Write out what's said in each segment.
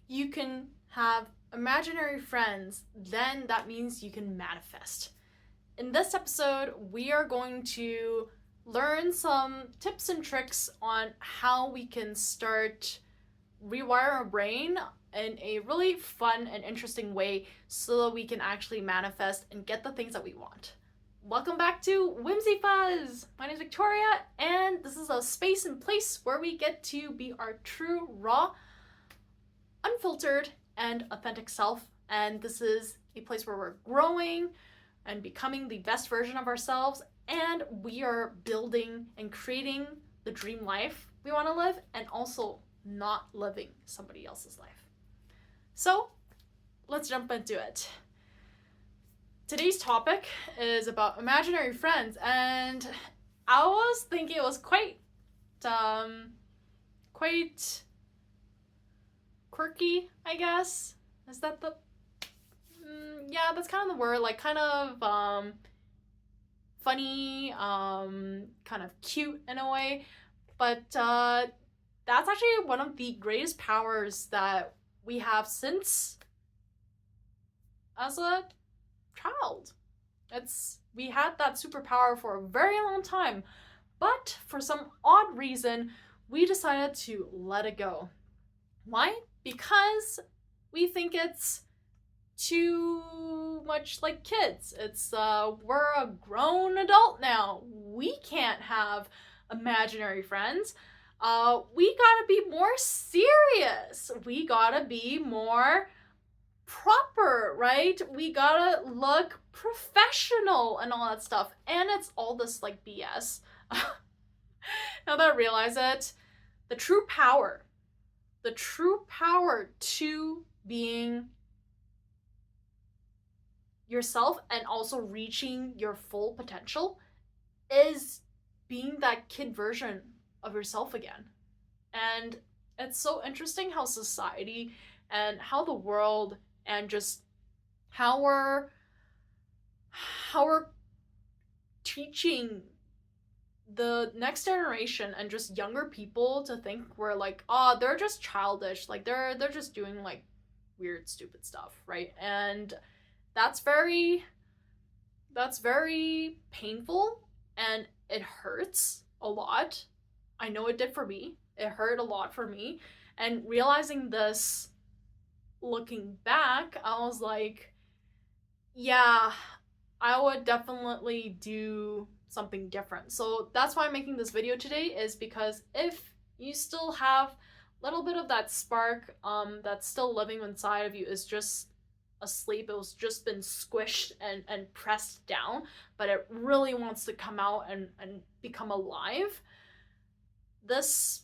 you can have imaginary friends, then that means you can manifest. In this episode, we are going to learn some tips and tricks on how we can start rewire our brain in a really fun and interesting way so that we can actually manifest and get the things that we want. Welcome back to Whimsy Fuzz! My name is Victoria, and this is a space and place where we get to be our true, raw, unfiltered, and authentic self. And this is a place where we're growing and becoming the best version of ourselves, and we are building and creating the dream life we want to live, and also not living somebody else's life. So let's jump into it. Today's topic is about imaginary friends, and I was thinking it was quite quirky, I guess. Is that the yeah, that's kind of the word, like kind of funny, kind of cute in a way, but that's actually one of the greatest powers that we have since as a child. We had that superpower for a very long time, but for some odd reason we decided to let it go. Why? Because we think it's too much like kids. It's we're a grown adult now. We can't have imaginary friends. We gotta be more serious. We gotta be more proper, right? We gotta look professional and all that stuff. And it's all this like BS. Now that I realize it, the true power to being yourself and also reaching your full potential is being that kid version of yourself again. And it's so interesting how society and how the world and just how we're teaching the next generation and just younger people to think we're like, oh, they're just childish, like they're just doing like weird stupid stuff, right? And that's very painful, and it hurts a lot. I know it did for me. It hurt a lot for me. And realizing this, looking back, I was like, yeah, I would definitely do something different. So that's why I'm making this video today, is because if you still have a little bit of that spark that's still living inside of you, is just asleep, it was just been squished and pressed down, but it really wants to come out and become alive, this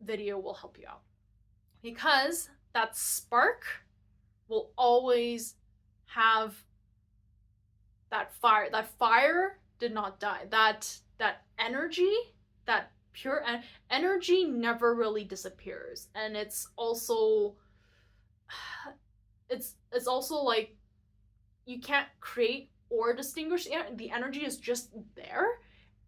video will help you out. Because that spark will always have that fire. That fire did not die. That energy, that pure energy never really disappears. And it's also like you can't create or distinguish. The energy is just there,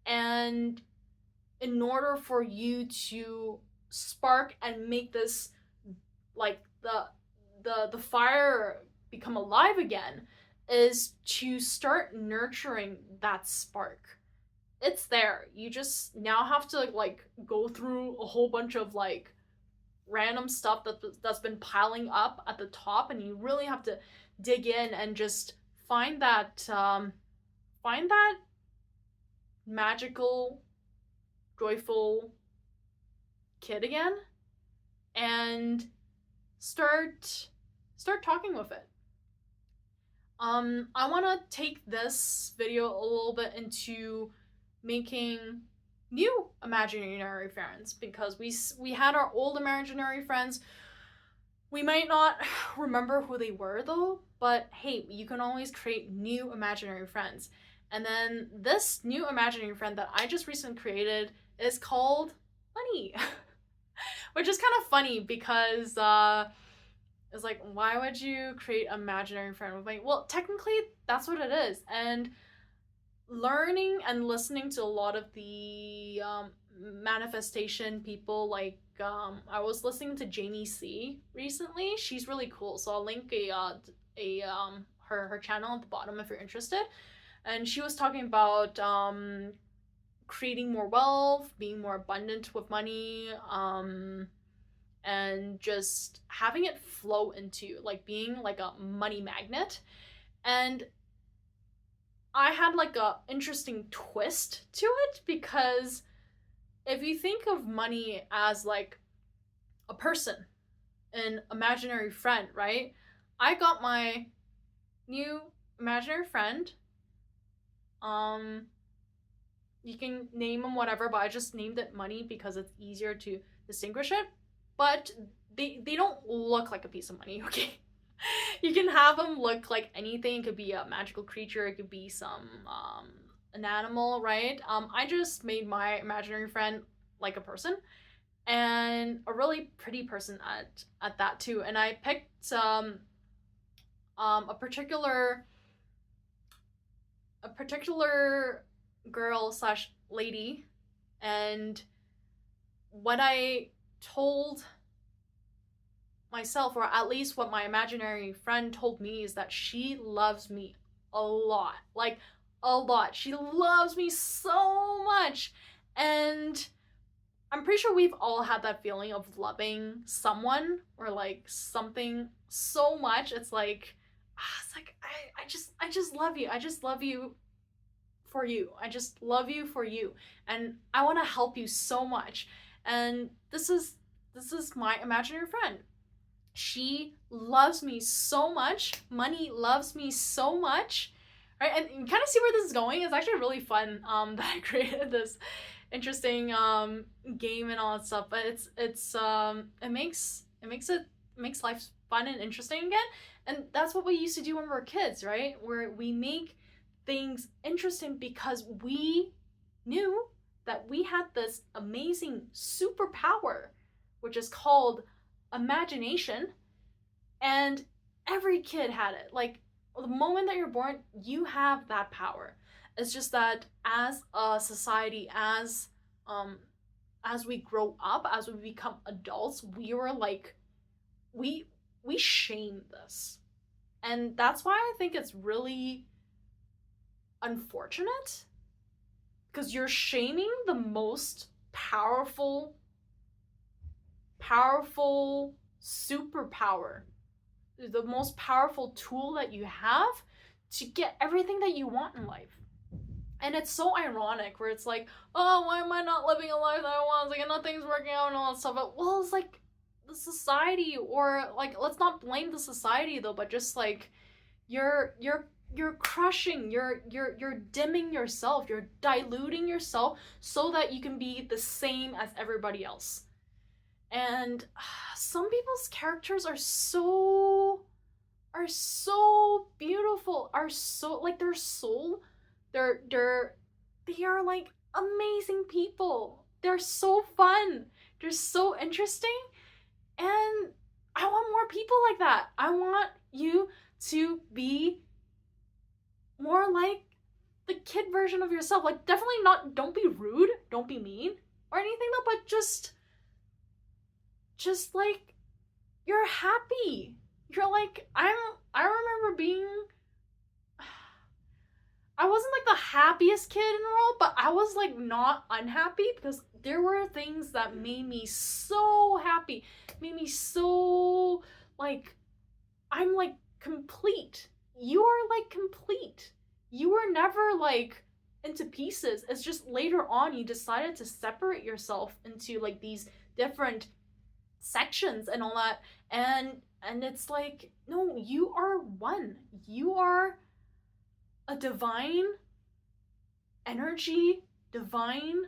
and in order for you to spark and make this like the fire become alive again, is to start nurturing that spark. It's there. You just now have to like go through a whole bunch of like random stuff that's been piling up at the top, and you really have to dig in and just find that magical, joyful kid again, and start talking with it. I want to take this video a little bit into making new imaginary friends, because we had our old imaginary friends. We might not remember who they were though, but hey, you can always create new imaginary friends. And then this new imaginary friend that I just recently created is called Money. Which is kind of funny because it's like, why would you create an imaginary friend with money? Well, technically that's what it is. And learning and listening to a lot of the manifestation people like I was listening to Jamie C recently. She's really cool, so I'll link her channel at the bottom if you're interested. And she was talking about creating more wealth, being more abundant with money, and just having it flow into you, like being like a money magnet. And I had like a interesting twist to it, because if you think of money as like a person, an imaginary friend, right? I got my new imaginary friend. You can name them whatever, but I just named it Money because it's easier to distinguish it. But they don't look like a piece of money, okay? You can have them look like anything. It could be a magical creature, it could be some an animal, right? I just made my imaginary friend like a person, and a really pretty person at that too. And I picked a particular girl slash lady, and what I told myself, or at least what my imaginary friend told me, is that she loves me a lot. Like, a lot. She loves me so much. And I'm pretty sure we've all had that feeling of loving someone or like something so much. It's like I just love you. I just love you for you. I just love you for you. And I want to help you so much. And this is my imaginary friend. She loves me so much. Money loves me so much. Right? And you kind of see where this is going. It's actually really fun that I created this interesting game and all that stuff. But it makes life fun and interesting again. And that's what we used to do when we were kids, right? Where we make things interesting because we knew that we had this amazing superpower, which is called imagination. And every kid had it. Like, the moment that you're born, you have that power. It's just that as a society, as we grow up, as we become adults, we were like, we shame this. And that's why I think it's really unfortunate, because you're shaming the most powerful superpower, the most powerful tool that you have to get everything that you want in life. And it's so ironic where it's like, oh, why am I not living a life that I want? It's like, nothing's working out and all that stuff. But, well, it's like the society, or like, let's not blame the society though, but just like you're crushing, you're dimming yourself, you're diluting yourself so that you can be the same as everybody else. And some people's characters are so beautiful, are so like their soul, they are like amazing people. They're so fun. They're so interesting. And I want more people like that. I want you to be more like the kid version of yourself. Like, definitely not, don't be rude, don't be mean or anything though, but just like, you're happy. You're like, I remember being, I wasn't like the happiest kid in the world, but I was like not unhappy, because there were things that made me so happy, made me so like, I'm like complete. You are like complete. You were never like into pieces. It's just later on you decided to separate yourself into like these different sections and all that, and it's like, no, you are one. You are a divine energy, divine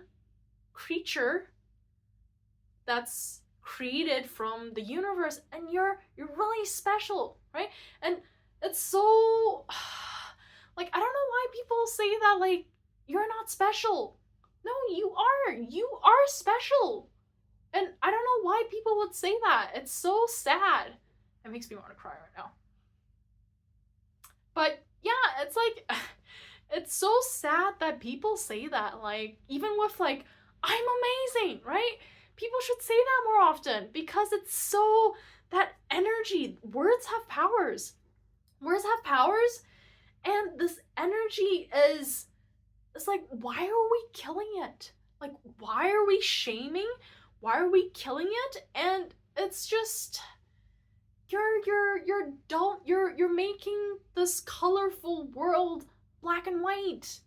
creature that's created from the universe, and you're really special, right? And it's so like, I don't know why people say that like you're not special. No, you are special. And I don't know why people would say that. It's so sad. It makes me want to cry right now. But yeah, it's like, it's so sad that people say that. Like, even with like, I'm amazing, right? People should say that more often because it's so, that energy, words have powers. Words have powers, and this energy is, it's like, why are we killing it? Like, why are we shaming? Why are we killing it? And it's just, you're making this colorful world black and white.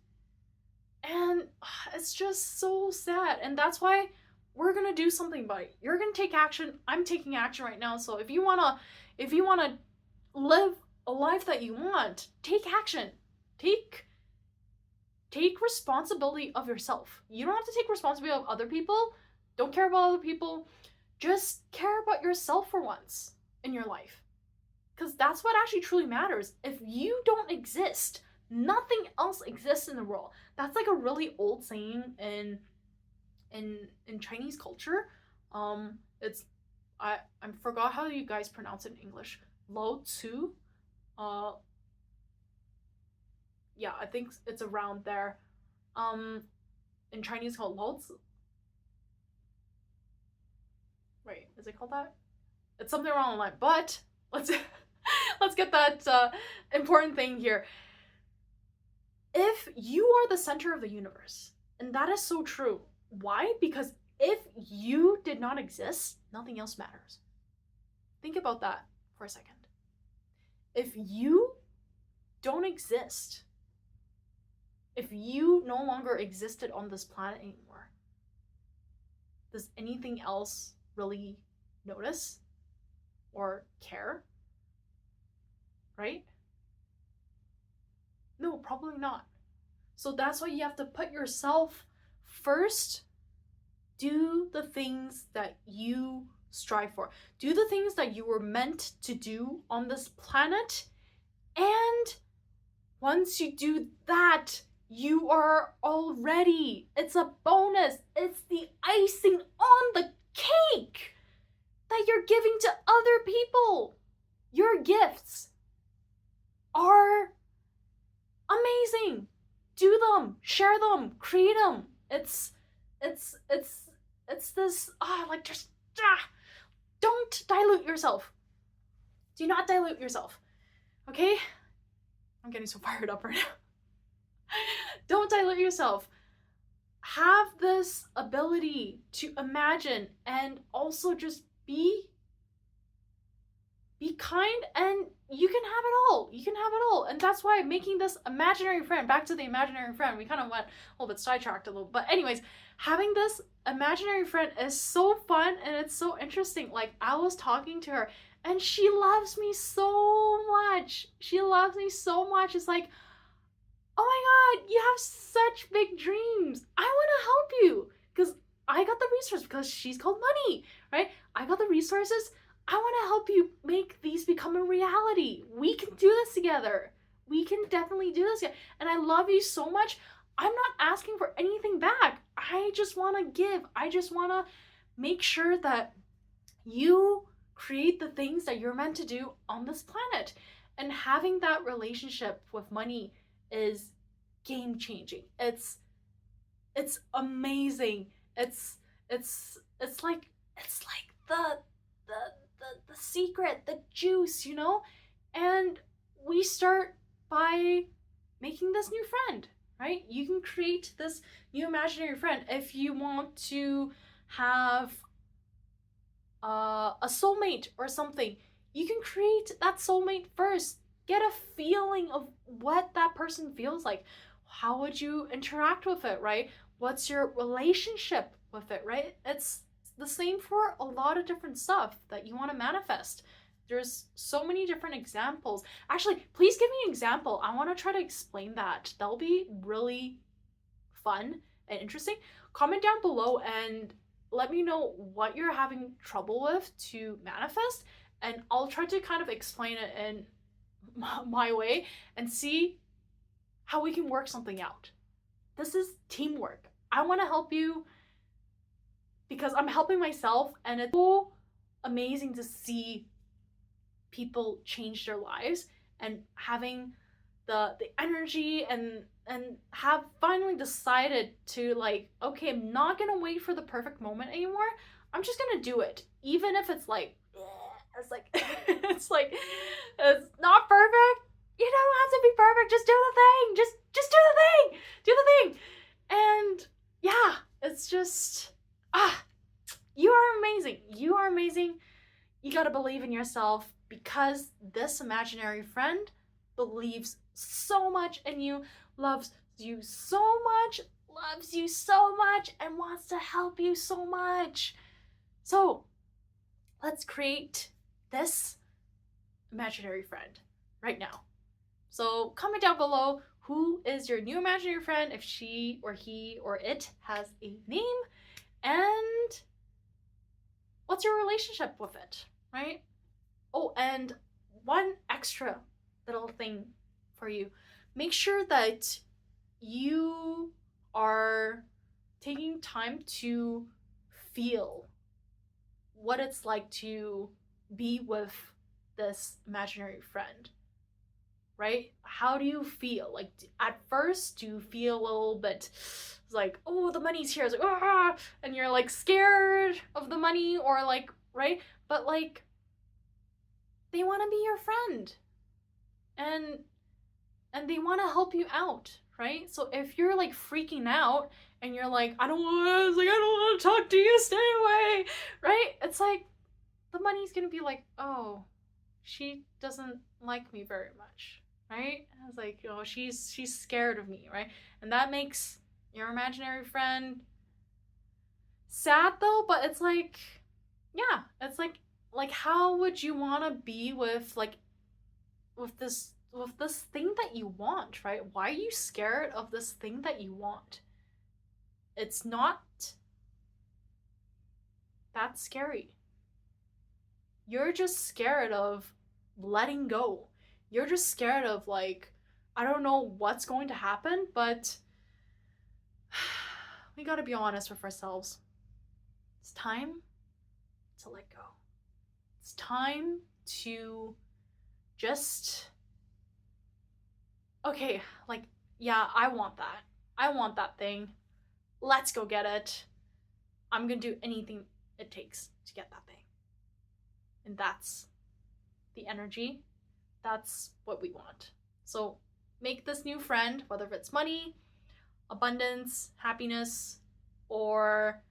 And it's just so sad. And that's why we're gonna do something about it. You're gonna take action. I'm taking action right now. So if you wanna live a life that you want, take action. Take responsibility of yourself. You don't have to take responsibility of other people. Don't care about other people. Just care about yourself for once in your life. Because that's what actually truly matters. If you don't exist, nothing else exists in the world. That's like a really old saying in Chinese culture. It's I forgot how you guys pronounce it in English. Lao Tzu. Yeah, I think it's around there. In Chinese called Lao Tzu. Wait, is it called that? It's something wrong the line, but let's get that important thing here. If you are the center of the universe, and that is so true. Why? Because if you did not exist, nothing else matters. Think about that for a second. If you don't exist, if you no longer existed on this planet anymore, does anything else really notice or care? Right? No, probably not. So that's why you have to put yourself first. Do the things that you strive for. Do the things that you were meant to do on this planet. And once you do that, you are already, it's a bonus. It's the icing on the cake that you're giving to other people. Your gifts are amazing. Do them, share them, create them. It's this, don't dilute yourself. Do not dilute yourself. Okay? I'm getting so fired up right now. Don't dilute yourself. Have this ability to imagine and also just be kind, and you can have it all. You can have it all. And that's why making this imaginary friend, back to the imaginary friend, we kind of went a little bit sidetracked a little, but anyways, having this imaginary friend is so fun and it's so interesting. Like, I was talking to her and she loves me so much. She loves me so much. It's like, oh my God, you have such big dreams. I want to help you because I got the resources, because she's called money, right? I got the resources. I want to help you make these become a reality. We can do this together. We can definitely do this together. And I love you so much. I'm not asking for anything back. I just want to give. I just want to make sure that you create the things that you're meant to do on this planet. And having that relationship with money is game changing. It's amazing. It's like the secret, the juice, you know? And we start by making this new friend, right? You can create this new imaginary friend. If you want to have a soulmate or something, you can create that soulmate first. Get a feeling of what that person feels like. How would you interact with it, right? What's your relationship with it, right? It's the same for a lot of different stuff that you want to manifest. There's so many different examples. Actually, please give me an example. I want to try to explain that. That'll be really fun and interesting. Comment down below and let me know what you're having trouble with to manifest, and I'll try to kind of explain it in my way and see how we can work something out. This is teamwork. I want to help you because I'm helping myself, and it's so amazing to see people change their lives and having the energy and have finally decided to, like, okay, I'm not gonna wait for the perfect moment anymore. I'm just gonna do it. Even if it's like, it's like, it's like, it's not perfect. You don't have to be perfect. Just do the thing. Just do the thing. Do the thing. And yeah, it's just, you are amazing. You are amazing. You gotta believe in yourself, because this imaginary friend believes so much in you, loves you so much, and wants to help you so much. So let's create this imaginary friend right now. So comment down below, who is your new imaginary friend, if she or he or it has a name, and what's your relationship with it, right? Oh, and one extra little thing for you. Make sure that you are taking time to feel what it's like to be with this imaginary friend, right? How do you feel? Like, at first, do you feel a little bit like, oh, the money's here, it's like, ah, and you're like scared of the money, or like, right? But like, they want to be your friend, and they want to help you out, right? So if you're like freaking out and you're like, I don't want to talk to you, stay away, right? It's like, the money's gonna be like, oh, she doesn't like me very much, right? I was like, oh, she's scared of me, right? And that makes your imaginary friend sad though, but it's like, yeah, it's like how would you want to be with this thing that you want, right? Why are you scared of this thing that you want? It's not that scary. You're just scared of letting go. You're just scared of like, I don't know what's going to happen, but we gotta be honest with ourselves. It's time to let go. It's time to just, okay, like, yeah, I want that. I want that thing. Let's go get it. I'm gonna do anything it takes to get that thing. And that's the energy. That's what we want. So make this new friend, whether it's money, abundance, happiness, or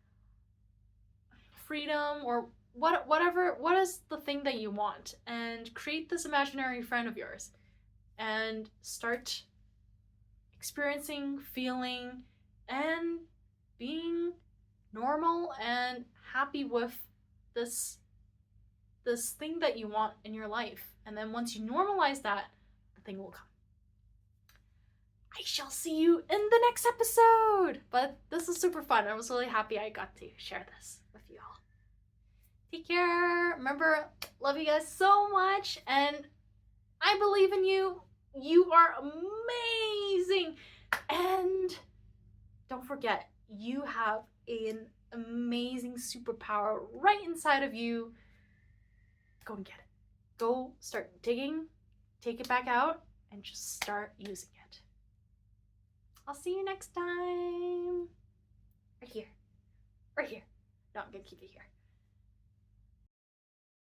freedom, or whatever, what is the thing that you want, and create this imaginary friend of yours and start experiencing, feeling, and being normal and happy with this thing that you want in your life. And then once you normalize that, the thing will come. I shall see you in the next episode. But this is super fun. I was really happy I got to share this with you all. Take care. Remember, love you guys so much, and I believe in you. You are amazing. And don't forget, you have an amazing superpower right inside of you. Go and get it. Go start digging, take it back out, and just start using it. I'll see you next time. Right here. Right here. No, I'm gonna keep it here.